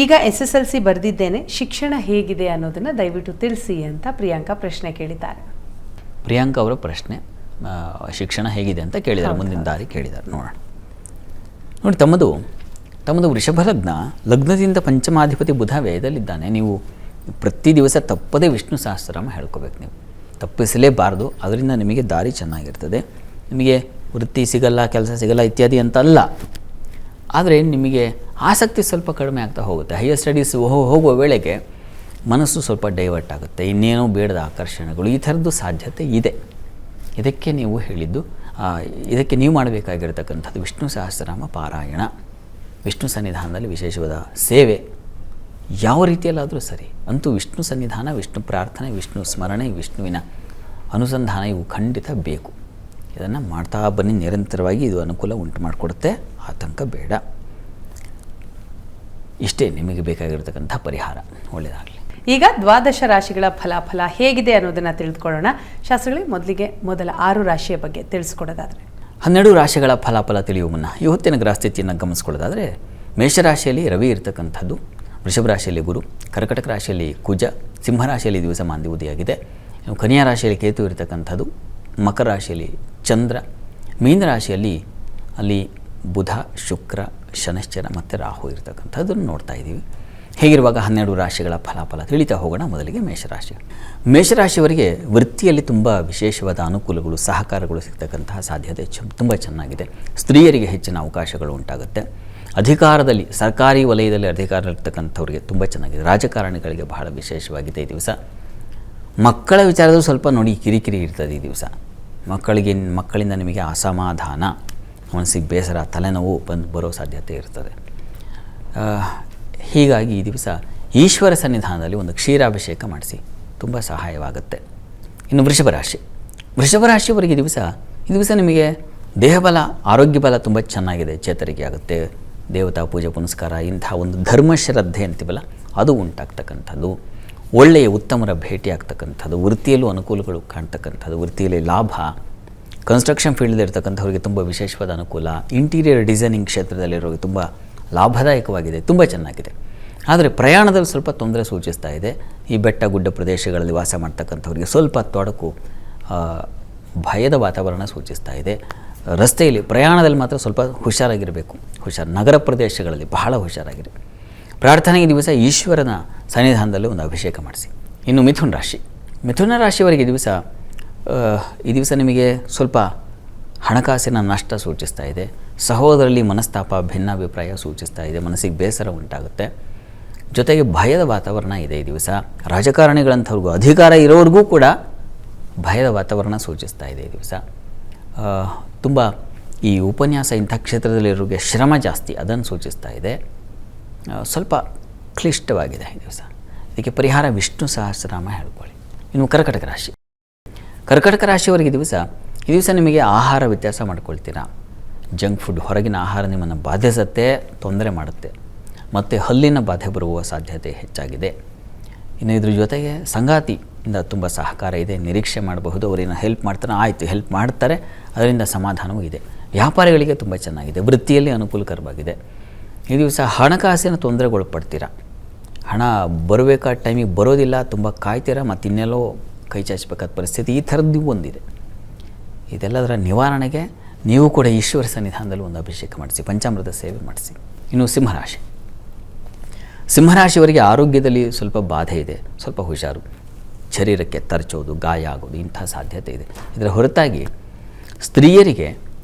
ಈಗ SSLC ಬರೆದಿದ್ದೇನೆ, ಶಿಕ್ಷಣ ಹೇಗಿದೆ ಅನ್ನೋದನ್ನು ದಯವಿಟ್ಟು ತಿಳಿಸಿ ಅಂತ ಪ್ರಿಯಾಂಕಾ ಪ್ರಶ್ನೆ ಕೇಳಿದ್ದಾರೆ. ಪ್ರಿಯಾಂಕಾ ಅವರ ಪ್ರಶ್ನೆ ಶಿಕ್ಷಣ ಹೇಗಿದೆ ಅಂತ ಕೇಳಿದ್ದಾರೆ, ಮುಂದಿನ ದಾರಿ ಕೇಳಿದ್ದಾರೆ. ನೋಡಿ, ತಮ್ಮದು ವೃಷಭ ಲಗ್ನದಿಂದ ಪಂಚಮಾಧಿಪತಿ ಬುಧ ವ್ಯಯದಲ್ಲಿದ್ದಾನೆ. ನೀವು ಪ್ರತಿ ದಿವಸ ತಪ್ಪದೇ ವಿಷ್ಣು ಸಹಸ್ರನಾಮ ಹೇಳ್ಕೋಬೇಕು. ನೀವು ತಪ್ಪಿಸಲೇಬಾರ್ದು, ಅದರಿಂದ ನಿಮಗೆ ದಾರಿ ಚೆನ್ನಾಗಿರ್ತದೆ. ನಿಮಗೆ ವೃತ್ತಿ ಸಿಗಲ್ಲ, ಕೆಲಸ ಸಿಗಲ್ಲ ಇತ್ಯಾದಿ ಅಂತಲ್ಲ, ಆದರೆ ನಿಮಗೆ ಆಸಕ್ತಿ ಸ್ವಲ್ಪ ಕಡಿಮೆ ಆಗ್ತಾ ಹೋಗುತ್ತೆ. ಹೈಯರ್ ಸ್ಟಡೀಸ್ ಹೋಗುವ ವೇಳೆಗೆ ಮನಸ್ಸು ಸ್ವಲ್ಪ ಡೈವರ್ಟ್ ಆಗುತ್ತೆ, ಇನ್ನೇನೋ ಬೇಡದ ಆಕರ್ಷಣೆಗಳು, ಈ ಥರದ್ದು ಸಾಧ್ಯತೆ ಇದೆ. ಇದಕ್ಕೆ ನೀವು ಹೇಳಿದ್ದು, ಇದಕ್ಕೆ ನೀವು ಮಾಡಬೇಕಾಗಿರ್ತಕ್ಕಂಥದ್ದು ವಿಷ್ಣು ಸಹಸ್ರನಾಮ ಪಾರಾಯಣ, ವಿಷ್ಣು ಸನ್ನಿಧಾನದಲ್ಲಿ ವಿಶೇಷವಾದ ಸೇವೆ, ಯಾವ ರೀತಿಯಲ್ಲಾದರೂ ಸರಿ. ಅಂತೂ ವಿಷ್ಣು ಸನ್ನಿಧಾನ, ವಿಷ್ಣು ಪ್ರಾರ್ಥನೆ, ವಿಷ್ಣು ಸ್ಮರಣೆ, ವಿಷ್ಣುವಿನ ಅನುಸಂಧಾನ ಇವು ಖಂಡಿತ ಬೇಕು. ಇದನ್ನು ಮಾಡ್ತಾ ಬನ್ನಿ ನಿರಂತರವಾಗಿ, ಇದು ಅನುಕೂಲ ಉಂಟು ಮಾಡಿಕೊಡುತ್ತೆ, ಆತಂಕ ಬೇಡ. ಇಷ್ಟೇ ನಿಮಗೆ ಬೇಕಾಗಿರ್ತಕ್ಕಂಥ ಪರಿಹಾರ. ಒಳ್ಳೆಯದಾಗಲಿ. ಈಗ ದ್ವಾದಶ ರಾಶಿಗಳ ಫಲಾಫಲ ಹೇಗಿದೆ ಅನ್ನೋದನ್ನು ತಿಳಿದುಕೊಳ್ಳೋಣ. ಶಾಸ್ತ್ರಗಳೇ, ಮೊದಲ 6 ರಾಶಿಯ ಬಗ್ಗೆ ತಿಳಿಸ್ಕೊಡೋದಾದರೆ. 12 ರಾಶಿಗಳ ಫಲಾಫಲ ತಿಳಿಯುವ ಮುನ್ನ ಇವತ್ತಿನ ಗ್ರಹಸ್ಥಿತಿಯನ್ನು ಗಮನಿಸ್ಕೊಳ್ಳೋದಾದರೆ, ಮೇಷರಾಶಿಯಲ್ಲಿ ರವಿ ಇರತಕ್ಕಂಥದ್ದು, ವೃಷಭ ರಾಶಿಯಲ್ಲಿ ಗುರು, ಕರ್ಕಟಕ ರಾಶಿಯಲ್ಲಿ ಕುಜ, ಸಿಂಹರಾಶಿಯಲ್ಲಿ ದಿವಸ ಮಾಂದ್ಯವುದಿಯಾಗಿದೆ. ಕನ್ಯಾ ರಾಶಿಯಲ್ಲಿ ಕೇತು ಇರತಕ್ಕಂಥದ್ದು, ಮಕರ ರಾಶಿಯಲ್ಲಿ ಚಂದ್ರ, ಮೀನ ರಾಶಿಯಲ್ಲಿ ಅಲ್ಲಿ ಬುಧ, ಶುಕ್ರ, ಶನಶ್ಚರ ಮತ್ತು ರಾಹು ಇರತಕ್ಕಂಥದ್ದನ್ನು ನೋಡ್ತಾ ಇದ್ದೀವಿ. ಹೀಗಿರುವಾಗ 12 ರಾಶಿಗಳ ಫಲಾಫಲ ತಿಳಿತಾ ಹೋಗೋಣ. ಮೊದಲಿಗೆ ಮೇಷರಾಶಿಯವರಿಗೆ ವೃತ್ತಿಯಲ್ಲಿ ತುಂಬ ವಿಶೇಷವಾದ ಅನುಕೂಲಗಳು, ಸಹಕಾರಗಳು ಸಿಗ್ತಕ್ಕಂತಹ ಸಾಧ್ಯತೆ ತುಂಬ ಚೆನ್ನಾಗಿದೆ. ಸ್ತ್ರೀಯರಿಗೆ ಹೆಚ್ಚಿನ ಅವಕಾಶಗಳು ಉಂಟಾಗುತ್ತೆ. ಅಧಿಕಾರದಲ್ಲಿ, ಸರ್ಕಾರಿ ವಲಯದಲ್ಲಿ ಅಧಿಕಾರದಲ್ಲಿರ್ತಕ್ಕಂಥವ್ರಿಗೆ ತುಂಬ ಚೆನ್ನಾಗಿದೆ. ರಾಜಕಾರಣಿಗಳಿಗೆ ಬಹಳ ವಿಶೇಷವಾಗಿದೆ ಈ ದಿವಸ. ಮಕ್ಕಳ ವಿಚಾರದಲ್ಲಿ ಸ್ವಲ್ಪ ನೋಡಿ ಕಿರಿಕಿರಿ ಇರ್ತದೆ ಈ ದಿವಸ. ಮಕ್ಕಳಿಂದ ನಿಮಗೆ ಅಸಮಾಧಾನ, ಮನಸ್ಸಿಗೆ ಬೇಸರ, ತಲೆನೋವು ಬರೋ ಸಾಧ್ಯತೆ ಇರ್ತದೆ. ಹೀಗಾಗಿ ಈ ದಿವಸ ಈಶ್ವರ ಸನ್ನಿಧಾನದಲ್ಲಿ ಒಂದು ಕ್ಷೀರಾಭಿಷೇಕ ಮಾಡಿಸಿ, ತುಂಬ ಸಹಾಯವಾಗುತ್ತೆ. ಇನ್ನು ವೃಷಭ ರಾಶಿಯವರಿಗೆ ಈ ದಿವಸ ನಿಮಗೆ ದೇಹಬಲ, ಆರೋಗ್ಯ ಬಲ ತುಂಬ ಚೆನ್ನಾಗಿದೆ, ಚೇತರಿಕೆ ಆಗುತ್ತೆ. ದೇವತಾ ಪೂಜೆ ಪುನಸ್ಕಾರ, ಇಂಥ ಒಂದು ಧರ್ಮಶ್ರದ್ಧೆ ಅಂತೀವಲ್ಲ, ಅದು ಉಂಟಾಗ್ತಕ್ಕಂಥದ್ದು. ಒಳ್ಳೆಯ ಉತ್ತಮರ ಭೇಟಿ ಆಗ್ತಕ್ಕಂಥದ್ದು, ವೃತ್ತಿಯಲ್ಲೂ ಅನುಕೂಲಗಳು ಕಾಣ್ತಕ್ಕಂಥದ್ದು, ವೃತ್ತಿಯಲ್ಲಿ ಲಾಭ. ಕನ್ಸ್ಟ್ರಕ್ಷನ್ ಫೀಲ್ಡಲ್ಲಿ ಇರ್ತಕ್ಕಂಥವ್ರಿಗೆ ತುಂಬ ವಿಶೇಷವಾದ ಅನುಕೂಲ. ಇಂಟೀರಿಯರ್ ಡಿಸೈನಿಂಗ್ ಕ್ಷೇತ್ರದಲ್ಲಿರೋರಿಗೆ ತುಂಬ ಲಾಭದಾಯಕವಾಗಿದೆ, ತುಂಬ ಚೆನ್ನಾಗಿದೆ. ಆದರೆ ಪ್ರಯಾಣದಲ್ಲಿ ಸ್ವಲ್ಪ ತೊಂದರೆ ಸೂಚಿಸ್ತಾ ಇದೆ. ಈ ಬೆಟ್ಟ ಗುಡ್ಡ ಪ್ರದೇಶಗಳಲ್ಲಿ ವಾಸ ಮಾಡ್ತಕ್ಕಂಥವ್ರಿಗೆ ಸ್ವಲ್ಪ ತೊಡಕು, ಭಯದ ವಾತಾವರಣ ಸೂಚಿಸ್ತಾ ಇದೆ. ರಸ್ತೆಯಲ್ಲಿ ಪ್ರಯಾಣದಲ್ಲಿ ಮಾತ್ರ ಸ್ವಲ್ಪ ಹುಷಾರಾಗಿರಬೇಕು. ನಗರ ಪ್ರದೇಶಗಳಲ್ಲಿ ಬಹಳ ಹುಷಾರಾಗಿರಿ. ಪ್ರಾರ್ಥನೆಗೆ ದಿವಸ ಈಶ್ವರನ ಸನ್ನಿಧಾನದಲ್ಲಿ ಒಂದು ಅಭಿಷೇಕ ಮಾಡಿಸಿ. ಇನ್ನು ಮಿಥುನ ರಾಶಿಯವರಿಗೆ ಈ ದಿವಸ ನಿಮಗೆ ಸ್ವಲ್ಪ ಹಣಕಾಸಿನ ನಷ್ಟ ಸೂಚಿಸ್ತಾ ಇದೆ. ಸಹೋದರಲ್ಲಿ ಮನಸ್ತಾಪ, ಭಿನ್ನಾಭಿಪ್ರಾಯ ಸೂಚಿಸ್ತಾ ಇದೆ. ಮನಸ್ಸಿಗೆ ಬೇಸರ ಉಂಟಾಗುತ್ತೆ. ಜೊತೆಗೆ ಭಯದ ವಾತಾವರಣ ಇದೆ ಈ ದಿವಸ. ರಾಜಕಾರಣಿಗಳಂಥವ್ರಿಗೂ, ಅಧಿಕಾರ ಇರೋರಿಗೂ ಕೂಡ ಭಯದ ವಾತಾವರಣ ಸೂಚಿಸ್ತಾ ಇದೆ ಈ ದಿವಸ. ತುಂಬ ಈ ಉಪನ್ಯಾಸ ಇಂಥ ಕ್ಷೇತ್ರದಲ್ಲಿರೋರಿಗೆ ಶ್ರಮ ಜಾಸ್ತಿ, ಅದನ್ನು ಸೂಚಿಸ್ತಾ ಇದೆ. ಸ್ವಲ್ಪ ಕ್ಲಿಷ್ಟವಾಗಿದೆ ಈ ದಿವಸ. ಇದಕ್ಕೆ ಪರಿಹಾರ ವಿಷ್ಣು ಸಹಸ್ರನಾಮ ಹೇಳ್ಕೊಳ್ಳಿ. ಇನ್ನು ಕರ್ಕಟಕ ರಾಶಿಯವರಿಗೆ ಈ ದಿವಸ ನಿಮಗೆ ಆಹಾರ ವ್ಯತ್ಯಾಸ ಮಾಡ್ಕೊಳ್ತೀರಾ. ಜಂಕ್ ಫುಡ್, ಹೊರಗಿನ ಆಹಾರ ನಿಮ್ಮನ್ನು ಬಾಧಿಸುತ್ತೆ, ತೊಂದರೆ ಮಾಡುತ್ತೆ, ಮತ್ತು ಹಲ್ಲಿನ ಬಾಧೆ ಬರುವ ಸಾಧ್ಯತೆ ಹೆಚ್ಚಾಗಿದೆ. ಇನ್ನು ಇದ್ರ ಜೊತೆಗೆ ಸಂಗಾತಿಯಿಂದ ತುಂಬ ಸಹಕಾರ ಇದೆ, ನಿರೀಕ್ಷೆ ಮಾಡಬಹುದು. ಅವರೇನು ಹೆಲ್ಪ್ ಮಾಡ್ತಾರೆ, ಅದರಿಂದ ಸಮಾಧಾನವೂ ಇದೆ. ವ್ಯಾಪಾರಿಗಳಿಗೆ ತುಂಬ ಚೆನ್ನಾಗಿದೆ. ವೃತ್ತಿಯಲ್ಲಿ ಅನುಕೂಲಕರವಾಗಿದೆ. ಈ ದಿವಸ ಹಣಕಾಸಿನ ತೊಂದರೆಗೊಳಪಡ್ತೀರಾ. ಹಣ ಬರಬೇಕಾದ ಟೈಮಿಗೆ ಬರೋದಿಲ್ಲ, ತುಂಬ ಕಾಯ್ತೀರಾ, ಮತ್ತು ಇನ್ನೆಲ್ಲೋ ಕೈ ಚಾಚಬೇಕಾದ ಪರಿಸ್ಥಿತಿ, ಈ ಥರದ್ದು ಒಂದಿದೆ. ಇದೆಲ್ಲದರ ನಿವಾರಣೆಗೆ ನೀವು ಕೂಡ ಈಶ್ವರ ಸನ್ನಿಧಾನದಲ್ಲಿ ಒಂದು ಅಭಿಷೇಕ ಮಾಡಿಸಿ, ಪಂಚಾಮೃತ ಸೇವೆ ಮಾಡಿಸಿ. ಇನ್ನು ಸಿಂಹರಾಶಿ. ಸಿಂಹರಾಶಿಯವರಿಗೆ ಆರೋಗ್ಯದಲ್ಲಿ ಸ್ವಲ್ಪ ಬಾಧೆ ಇದೆ, ಸ್ವಲ್ಪ ಹುಷಾರು. ಶರೀರಕ್ಕೆ ತರ್ಚೋದು, ಗಾಯ ಆಗೋದು ಇಂಥ ಸಾಧ್ಯತೆ ಇದೆ. ಇದರ ಹೊರತಾಗಿ ಸ್ತ್ರೀಯರಿಗೆ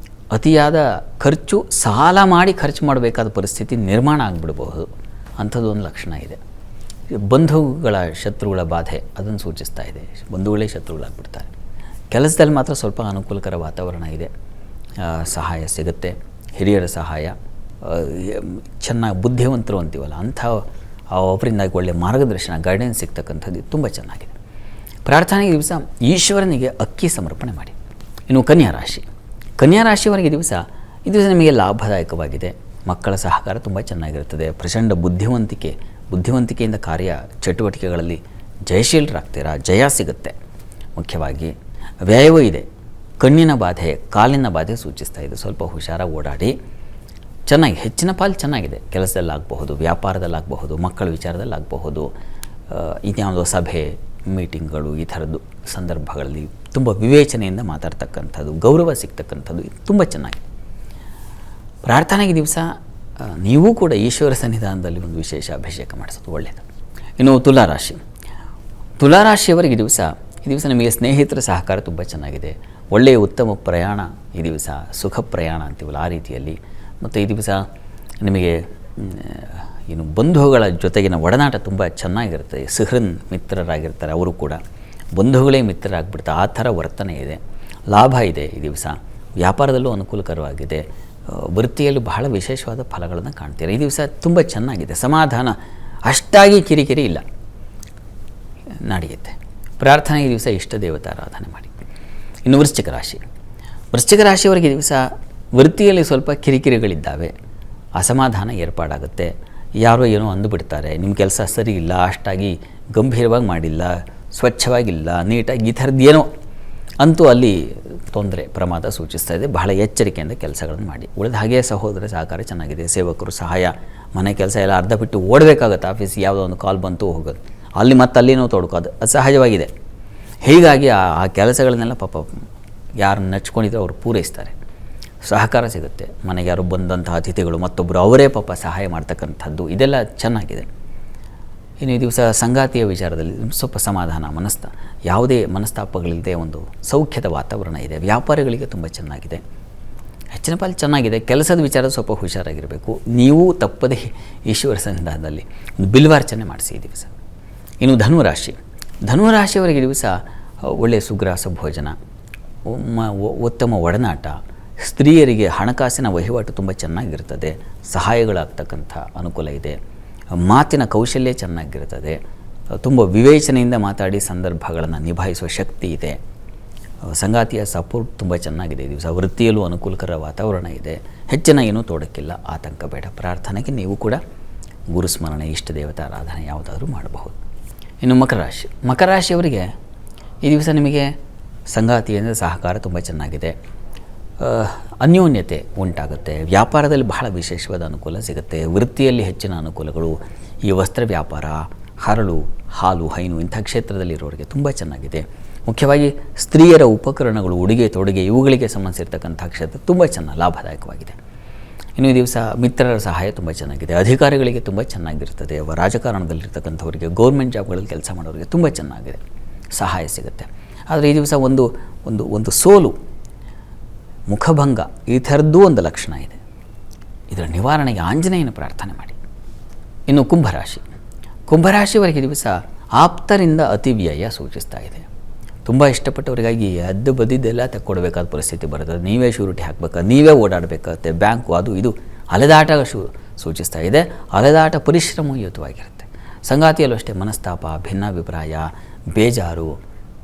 ಅತಿಯಾದ ಖರ್ಚು, ಸಾಲ ಮಾಡಿ ಖರ್ಚು ಮಾಡಬೇಕಾದ ಪರಿಸ್ಥಿತಿ ನಿರ್ಮಾಣ ಆಗಿಬಿಡಬಹುದು, ಅಂಥದ್ದೊಂದು ಲಕ್ಷಣ ಇದೆ. ಬಂಧುಗಳ ಶತ್ರುಗಳ ಬಾಧೆ ಅದನ್ನು ಸೂಚಿಸ್ತಾ ಇದೆ. ಬಂಧುಗಳೇ ಶತ್ರುಗಳಾಗ್ಬಿಡ್ತಾರೆ. ಕೆಲಸದಲ್ಲಿ ಮಾತ್ರ ಸ್ವಲ್ಪ ಅನುಕೂಲಕರ ವಾತಾವರಣ ಇದೆ, ಸಹಾಯ ಸಿಗುತ್ತೆ, ಹಿರಿಯರ ಸಹಾಯ, ಚೆನ್ನಾಗಿ ಬುದ್ಧಿವಂತರು ಅಂತೀವಲ್ಲ ಅಂಥ ಒಬ್ಬರಿಂದಾಗಿ ಒಳ್ಳೆಯ ಮಾರ್ಗದರ್ಶನ, ಗೈಡೆನ್ಸ್ ಸಿಗ್ತಕ್ಕಂಥದ್ದು ತುಂಬ ಚೆನ್ನಾಗಿದೆ. ಪ್ರಾರ್ಥನೆಗೆ ದಿವಸ ಈಶ್ವರನಿಗೆ ಅಕ್ಕಿ ಸಮರ್ಪಣೆ ಮಾಡಿ. ಇನ್ನು ಕನ್ಯಾ ರಾಶಿ. ಕನ್ಯಾ ರಾಶಿಯವರಿಗೆ ಈ ದಿವಸ ನಿಮಗೆ ಲಾಭದಾಯಕವಾಗಿದೆ. ಮಕ್ಕಳ ಸಹಕಾರ ತುಂಬ ಚೆನ್ನಾಗಿರುತ್ತದೆ. ಪ್ರಚಂಡ ಬುದ್ಧಿವಂತಿಕೆಯಿಂದ ಕಾರ್ಯ ಚಟುವಟಿಕೆಗಳಲ್ಲಿ ಜಯಶೀಲರಾಗ್ತೀರಾ, ಜಯ ಸಿಗುತ್ತೆ. ಮುಖ್ಯವಾಗಿ ವ್ಯಯವೂ ಇದೆ. ಕಣ್ಣಿನ ಬಾಧೆ, ಕಾಲಿನ ಬಾಧೆ ಸೂಚಿಸ್ತಾ ಇದೆ. ಸ್ವಲ್ಪ ಹುಷಾರಾಗಿ ಓಡಾಡಿ. ಚೆನ್ನಾಗಿ, ಹೆಚ್ಚಿನ ಪಾಲು ಚೆನ್ನಾಗಿದೆ. ಕೆಲಸದಲ್ಲಾಗಬಹುದು, ವ್ಯಾಪಾರದಲ್ಲಾಗಬಹುದು, ಮಕ್ಕಳ ವಿಚಾರದಲ್ಲಾಗಬಹುದು, ಇದ್ಯಾವುದೋ ಸಭೆ ಮೀಟಿಂಗ್ಗಳು ಈ ಥರದ್ದು ಸಂದರ್ಭಗಳಲ್ಲಿ ತುಂಬ ವಿವೇಚನೆಯಿಂದ ಮಾತಾಡ್ತಕ್ಕಂಥದ್ದು, ಗೌರವ ಸಿಗ್ತಕ್ಕಂಥದ್ದು ತುಂಬ ಚೆನ್ನಾಗಿದೆ. ಪ್ರಾರ್ಥನೆಗೆ ದಿವಸ ನೀವು ಕೂಡ ಈಶ್ವರ ಸನ್ನಿಧಾನದಲ್ಲಿ ಒಂದು ವಿಶೇಷ ಅಭಿಷೇಕ ಮಾಡಿಸೋದು ಒಳ್ಳೆಯದು. ಇನ್ನು ತುಲಾರಾಶಿ. ತುಲಾರಾಶಿಯವರಿಗೆ ಈ ದಿವಸ ನಿಮಗೆ ಸ್ನೇಹಿತರ ಸಹಕಾರ ತುಂಬ ಚೆನ್ನಾಗಿದೆ. ಒಳ್ಳೆಯ ಉತ್ತಮ ಪ್ರಯಾಣ ಈ ದಿವಸ, ಸುಖ ಪ್ರಯಾಣ ಅಂತೀವಲ್ಲ ಆ ರೀತಿಯಲ್ಲಿ. ಮತ್ತು ಈ ದಿವಸ ನಿಮಗೆ ಬಂಧುಗಳ ಜೊತೆಗಿನ ಒಡನಾಟ ತುಂಬ ಚೆನ್ನಾಗಿರುತ್ತೆ. ಸುಹೃನ್ ಮಿತ್ರರಾಗಿರ್ತಾರೆ, ಅವರು ಕೂಡ ಬಂಧುಗಳೇ ಮಿತ್ರರಾಗ್ಬಿಡ್ತಾರೆ, ಆ ಥರ ವರ್ತನೆ ಇದೆ. ಲಾಭ ಇದೆ ಈ ದಿವಸ. ವ್ಯಾಪಾರದಲ್ಲೂ ಅನುಕೂಲಕರವಾಗಿದೆ. ವೃತ್ತಿಯಲ್ಲೂ ಬಹಳ ವಿಶೇಷವಾದ ಫಲಗಳನ್ನು ಕಾಣ್ತೀರ. ಈ ದಿವಸ ತುಂಬ ಚೆನ್ನಾಗಿದೆ. ಸಮಾಧಾನ, ಅಷ್ಟಾಗಿ ಕಿರಿಕಿರಿ ಇಲ್ಲ, ನಡೆಯುತ್ತೆ. ಪ್ರಾರ್ಥನೆ ಈ ದಿವಸ ಇಷ್ಟ ದೇವತಾರಾಧನೆ ಮಾಡಿ. ಇನ್ನು ವೃಶ್ಚಿಕ ರಾಶಿ. ವೃಶ್ಚಿಕ ರಾಶಿಯವರಿಗೆ ಈ ದಿವಸ ವೃತ್ತಿಯಲ್ಲಿ ಸ್ವಲ್ಪ ಕಿರಿಕಿರಿಗಳಿದ್ದಾವೆ, ಅಸಮಾಧಾನ ಏರ್ಪಾಡಾಗುತ್ತೆ. ಯಾರೋ ಏನೋ ಅಂದುಬಿಡ್ತಾರೆ, ನಿಮ್ಮ ಕೆಲಸ ಸರಿ ಇಲ್ಲ, ಅಷ್ಟಾಗಿ ಗಂಭೀರವಾಗಿ ಮಾಡಿಲ್ಲ, ಸ್ವಚ್ಛವಾಗಿಲ್ಲ, ನೀಟಾಗಿ, ಈ ಥರದ್ದು ಏನೋ ಅಂತೂ ಅಲ್ಲಿ ತೊಂದರೆ, ಪ್ರಮಾದ ಸೂಚಿಸ್ತಾ ಇದೆ. ಬಹಳ ಎಚ್ಚರಿಕೆಯಿಂದ ಕೆಲಸಗಳನ್ನು ಮಾಡಿ. ಉಳಿದ ಹಾಗೆ ಸಹೋದರ ಸಹಕಾರ ಚೆನ್ನಾಗಿದೆ. ಸೇವಕರು ಸಹಾಯ, ಮನೆ ಕೆಲಸ ಎಲ್ಲ ಅರ್ಧ ಬಿಟ್ಟು ಓಡಬೇಕಾಗತ್ತೆ. ಆಫೀಸಿಗೆ ಯಾವುದೋ ಒಂದು ಕಾಲ್ ಬಂತು ಹೋಗೋದು, ಅಲ್ಲಿ ಮತ್ತೆ ಅಲ್ಲಿನೂ ತೊಡ್ಕೋದು, ಅದು ಸಹಜವಾಗಿದೆ. ಹೀಗಾಗಿ ಆ ಕೆಲಸಗಳನ್ನೆಲ್ಲ ಪಾಪ ಯಾರು ನಚ್ಕೊಂಡಿದ್ರು ಅವರು ಪೂರೈಸ್ತಾರೆ. ಸಹಕಾರ ಸಿಗುತ್ತೆ. ಮನೆಗೆ ಯಾರು ಬಂದಂತಹ ಅತಿಥಿಗಳು ಮತ್ತೊಬ್ಬರು ಅವರೇ ಪಾಪ ಸಹಾಯ ಮಾಡ್ತಕ್ಕಂಥದ್ದು, ಇದೆಲ್ಲ ಚೆನ್ನಾಗಿದೆ. ಇನ್ನು ಈ ದಿವಸ ಸಂಗಾತಿಯ ವಿಚಾರದಲ್ಲಿ ಸ್ವಲ್ಪ ಸಮಾಧಾನ, ಯಾವುದೇ ಮನಸ್ತಾಪಗಳಿಲ್ಲದೆ ಒಂದು ಸೌಖ್ಯದ ವಾತಾವರಣ ಇದೆ. ವ್ಯಾಪಾರಿಗಳಿಗೆ ತುಂಬ ಚೆನ್ನಾಗಿದೆ. ಹೆಚ್ಚಿನ ಪಾಲು ಚೆನ್ನಾಗಿದೆ. ಕೆಲಸದ ವಿಚಾರ ಸ್ವಲ್ಪ ಹುಷಾರಾಗಿರಬೇಕು. ನೀವು ತಪ್ಪದೇ ಈಶ್ವರ ಸನ್ನಿಧಾನದಲ್ಲಿ ಬಿಲ್ವಾರ್ಚನೆ ಮಾಡಿಸಿ ಈ ದಿವಸ. ಇನ್ನು ಧನುರಾಶಿ. ಧನುರಾಶಿಯವರಿಗೆ ದಿವಸ ಒಳ್ಳೆಯ ಸುಗ್ರಾಸ ಭೋಜನ, ಉತ್ತಮ ಒಡನಾಟ, ಸ್ತ್ರೀಯರಿಗೆ ಹಣಕಾಸಿನ ವಹಿವಾಟು ತುಂಬ ಚೆನ್ನಾಗಿರ್ತದೆ. ಸಹಾಯಗಳಾಗ್ತಕ್ಕಂಥ ಅನುಕೂಲ ಇದೆ. ಮಾತಿನ ಕೌಶಲ್ಯ ಚೆನ್ನಾಗಿರ್ತದೆ. ತುಂಬ ವಿವೇಚನೆಯಿಂದ ಮಾತಾಡಿ ಸಂದರ್ಭಗಳನ್ನು ನಿಭಾಯಿಸುವ ಶಕ್ತಿ ಇದೆ. ಸಂಗಾತಿಯ ಸಪೋರ್ಟ್ ತುಂಬ ಚೆನ್ನಾಗಿದೆ ಈ ದಿವಸ. ವೃತ್ತಿಯಲ್ಲೂ ಅನುಕೂಲಕರ ವಾತಾವರಣ ಇದೆ. ಹೆಚ್ಚಿನ ಏನೂ ತೋಡಕ್ಕಿಲ್ಲ, ಆತಂಕ ಬೇಡ. ಪ್ರಾರ್ಥನೆಗೆ ನೀವು ಕೂಡ ಗುರುಸ್ಮರಣೆ, ಇಷ್ಟ ದೇವತಾ ಆರಾಧನೆ ಯಾವುದಾದ್ರೂ ಮಾಡಬಹುದು. ಇನ್ನು ಮಕರ ರಾಶಿ. ಮಕರ ರಾಶಿಯವರಿಗೆ ಈ ದಿವಸ ನಿಮಗೆ ಸಂಗಾತಿಯಿಂದ ಸಹಕಾರ ತುಂಬ ಚೆನ್ನಾಗಿದೆ. ಅನ್ಯೋನ್ಯತೆ ಉಂಟಾಗುತ್ತೆ. ವ್ಯಾಪಾರದಲ್ಲಿ ಬಹಳ ವಿಶೇಷವಾದ ಅನುಕೂಲ ಸಿಗುತ್ತೆ. ವೃತ್ತಿಯಲ್ಲಿ ಹೆಚ್ಚಿನ ಅನುಕೂಲಗಳು. ಈ ವಸ್ತ್ರ ವ್ಯಾಪಾರ, ಹರಳು, ಹಾಲು, ಹೈನು ಇಂಥ ಕ್ಷೇತ್ರದಲ್ಲಿರೋರಿಗೆ ತುಂಬ ಚೆನ್ನಾಗಿದೆ. ಮುಖ್ಯವಾಗಿ ಸ್ತ್ರೀಯರ ಉಪಕರಣಗಳು, ಉಡುಗೆ ತೊಡುಗೆ ಇವುಗಳಿಗೆ ಸಂಬಂಧಿಸಿರ್ತಕ್ಕಂಥ ಕ್ಷೇತ್ರ ತುಂಬ ಲಾಭದಾಯಕವಾಗಿದೆ. ಇನ್ನು ಈ ದಿವಸ ಮಿತ್ರರ ಸಹಾಯ ತುಂಬ ಚೆನ್ನಾಗಿದೆ. ಅಧಿಕಾರಿಗಳಿಗೆ ತುಂಬ ಚೆನ್ನಾಗಿರ್ತದೆ. ರಾಜಕಾರಣದಲ್ಲಿರ್ತಕ್ಕಂಥವರಿಗೆ, ಗೌರ್ಮೆಂಟ್ ಜಾಬ್ಗಳಲ್ಲಿ ಕೆಲಸ ಮಾಡೋರಿಗೆ ತುಂಬ ಚೆನ್ನಾಗಿದೆ, ಸಹಾಯ ಸಿಗುತ್ತೆ. ಆದರೆ ಈ ದಿವಸ ಒಂದು ಸೋಲು, ಮುಖಭಂಗ ಈ ಥರದ್ದೂ ಒಂದು ಲಕ್ಷಣ ಇದೆ. ಇದರ ನಿವಾರಣೆಗೆ ಆಂಜನೇಯನ ಪ್ರಾರ್ಥನೆ ಮಾಡಿ. ಇನ್ನು ಕುಂಭರಾಶಿ. ಕುಂಭರಾಶಿಯವರಿಗೆ ದಿವಸ ಆಪ್ತರಿಂದ ಅತಿ ವ್ಯಯ ಸೂಚಿಸ್ತಾ ಇದೆ. ತುಂಬ ಇಷ್ಟಪಟ್ಟವರಿಗಾಗಿ ಎದ್ದು ಬದಿದ್ದೆಲ್ಲ ತಕ್ಕೊಡ್ಬೇಕಾದ ಪರಿಸ್ಥಿತಿ ಬರ್ತದೆ. ನೀವೇ ಶ್ಯೂರಿಟಿ ಹಾಕಬೇಕು, ನೀವೇ ಓಡಾಡಬೇಕಾಗುತ್ತೆ. ಬ್ಯಾಂಕು ಅದು ಇದು ಅಲೆದಾಟ ಸೂಚಿಸ್ತಾ ಇದೆ. ಅಲೆದಾಟ ಪರಿಶ್ರಮಯುತವಾಗಿರುತ್ತೆ. ಸಂಗಾತಿಯಲ್ಲೂ ಅಷ್ಟೇ ಮನಸ್ತಾಪ, ಭಿನ್ನಾಭಿಪ್ರಾಯ, ಬೇಜಾರು,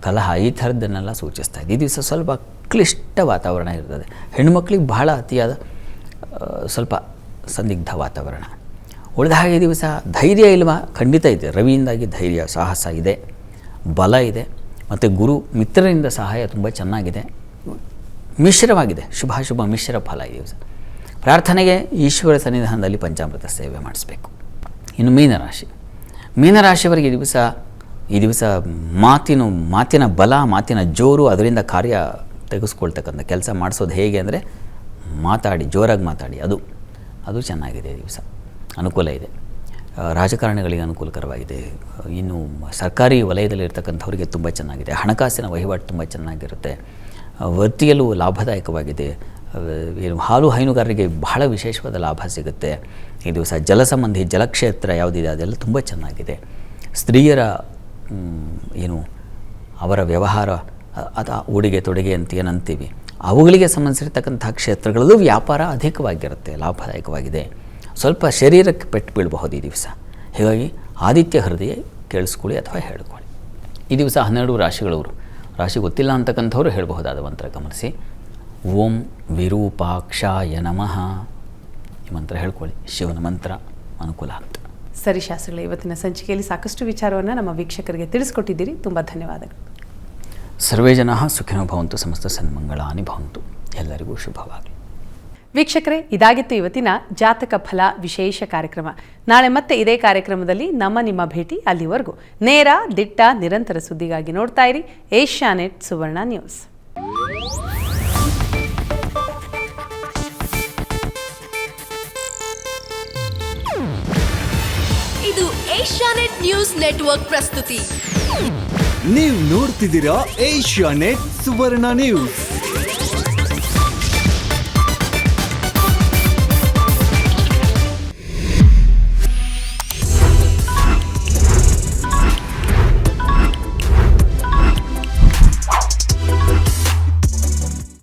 ಕಲಹ ಈ ಥರದ್ದನ್ನೆಲ್ಲ ಸೂಚಿಸ್ತಾ ಇದೆ. ಈ ದಿವಸ ಸ್ವಲ್ಪ ಕ್ಲಿಷ್ಟ ವಾತಾವರಣ ಇರ್ತದೆ. ಹೆಣ್ಣುಮಕ್ಳಿಗೆ ಬಹಳ ಅತಿಯಾದ ಸ್ವಲ್ಪ ಸಂದಿಗ್ಧ ವಾತಾವರಣ. ಉಳಿದ ಹಾಗೆ ದಿವಸ ಧೈರ್ಯ ಇಲ್ವಾ? ಖಂಡಿತ ಇದೆ. ರವಿಯಿಂದಾಗಿ ಧೈರ್ಯ, ಸಾಹಸ ಇದೆ, ಬಲ ಇದೆ. ಮತ್ತು ಗುರು ಮಿತ್ರರಿಂದ ಸಹಾಯ ತುಂಬ ಚೆನ್ನಾಗಿದೆ. ಮಿಶ್ರವಾಗಿದೆ, ಶುಭಾಶುಭ ಮಿಶ್ರ ಫಲ ಈ ದಿವಸ. ಪ್ರಾರ್ಥನೆಗೆ ಈಶ್ವರ ಸನ್ನಿಧಾನದಲ್ಲಿ ಪಂಚಾಮೃತ ಸೇವೆ ಮಾಡಿಸ್ಬೇಕು. ಇನ್ನು ಮೀನರಾಶಿ. ಮೀನರಾಶಿಯವರಿಗೆ ಈ ದಿವಸ ಮಾತಿನ ಬಲ, ಮಾತಿನ ಜೋರು, ಅದರಿಂದ ಕಾರ್ಯ ತೆಗೆಸ್ಕೊಳ್ತಕ್ಕಂಥ ಕೆಲಸ ಮಾಡಿಸೋದು ಹೇಗೆ ಅಂದರೆ ಜೋರಾಗಿ ಮಾತಾಡಿ, ಅದು ಚೆನ್ನಾಗಿದೆ ಈ ದಿವಸ, ಅನುಕೂಲ ಇದೆ. ರಾಜಕಾರಣಿಗಳಿಗೆ ಅನುಕೂಲಕರವಾಗಿದೆ. ಇನ್ನು ಸರ್ಕಾರಿ ವಲಯದಲ್ಲಿರ್ತಕ್ಕಂಥವ್ರಿಗೆ ತುಂಬ ಚೆನ್ನಾಗಿದೆ. ಹಣಕಾಸಿನ ವಹಿವಾಟು ತುಂಬ ಚೆನ್ನಾಗಿರುತ್ತೆ. ವೃತ್ತಿಯಲ್ಲೂ ಲಾಭದಾಯಕವಾಗಿದೆ. ಏನು ಹಾಲು ಹೈನುಗಾರರಿಗೆ ಬಹಳ ವಿಶೇಷವಾದ ಲಾಭ ಸಿಗುತ್ತೆ ಈ ದಿವಸ. ಜಲಸಂಬಂಧಿ ಜಲಕ್ಷೇತ್ರ ಯಾವುದಿದೆ ಅದೆಲ್ಲ ತುಂಬ ಚೆನ್ನಾಗಿದೆ. ಸ್ತ್ರೀಯರ ಏನು ಅವರ ವ್ಯವಹಾರ ಉಡುಗೆ ತೊಡುಗೆ ಅಂತ ಏನಂತೀವಿ, ಅವುಗಳಿಗೆ ಸಂಬಂಧಿಸಿರ್ತಕ್ಕಂಥ ಕ್ಷೇತ್ರಗಳಲ್ಲೂ ವ್ಯಾಪಾರ ಅಧಿಕವಾಗಿರುತ್ತೆ, ಲಾಭದಾಯಕವಾಗಿದೆ. ಸ್ವಲ್ಪ ಶರೀರಕ್ಕೆ ಪೆಟ್ಟು ಬೀಳಬಹುದು ಈ ದಿವಸ. ಹೀಗಾಗಿ ಆದಿತ್ಯ ಹೃದಯ ಕೇಳಿಸ್ಕೊಳ್ಳಿ ಅಥವಾ ಹೇಳ್ಕೊಳ್ಳಿ. ಈ ದಿವಸ 12 ರಾಶಿಗಳವರು, ರಾಶಿ ಗೊತ್ತಿಲ್ಲ ಅಂತಕ್ಕಂಥವ್ರು ಹೇಳಬಹುದಾದ ಮಂತ್ರ ಗಮನಿಸಿ. ಓಂ ವಿರೂಪಾಕ್ಷಾಯ ನಮಃ ಈ ಮಂತ್ರ ಹೇಳ್ಕೊಳ್ಳಿ. ಶಿವನ ಮಂತ್ರ ಅನುಕೂಲ ಆಗ್ತದೆ. ಸರಿ ಶಾಸ್ತ್ರಿಗಳೇ, ಇವತ್ತಿನ ಸಂಚಿಕೆಯಲ್ಲಿ ಸಾಕಷ್ಟು ವಿಚಾರವನ್ನು ನಮ್ಮ ವೀಕ್ಷಕರಿಗೆ ತಿಳಿಸ್ಕೊಟ್ಟಿದ್ದೀರಿ. ತುಂಬ ಧನ್ಯವಾದಗಳು. ಸರ್ವೇ ಜನಾಃ ಸುಖಿನೋ ಭವಂತು, ಸಮಸ್ತ ಸನ್ಮಂಗಳಾನಿ ಭವಂತು. ಎಲ್ಲರಿಗೂ ಶುಭವಾಗಲಿ. ವೀಕ್ಷಕರೇ, ಇದಾಗಿತ್ತು ಇವತ್ತಿನ ಜಾತಕ ಫಲ ವಿಶೇಷ ಕಾರ್ಯಕ್ರಮ. ನಾಳೆ ಮತ್ತೆ ಇದೇ ಕಾರ್ಯಕ್ರಮದಲ್ಲಿ ನಿಮ್ಮ ಭೇಟಿ. ಅಲ್ಲಿವರೆಗೂ ನೇರ, ದಿಟ್ಟ, ನಿರಂತರ ಸುದ್ದಿಗಾಗಿ ನೋಡ್ತಾ ಇರಿ ಏಷ್ಯಾನೆಟ್ ಸುವರ್ಣ ನ್ಯೂಸ್. ಇದು ಏಷ್ಯಾನೆಟ್ ನ್ಯೂಸ್ ನೆಟ್ವರ್ಕ್ ಪ್ರಸ್ತುತಿ. ನೀವು ನೋಡ್ತಿದ್ದೀರಾ ಏಷ್ಯಾನೆಟ್ ಸುವರ್ಣ ನ್ಯೂಸ್.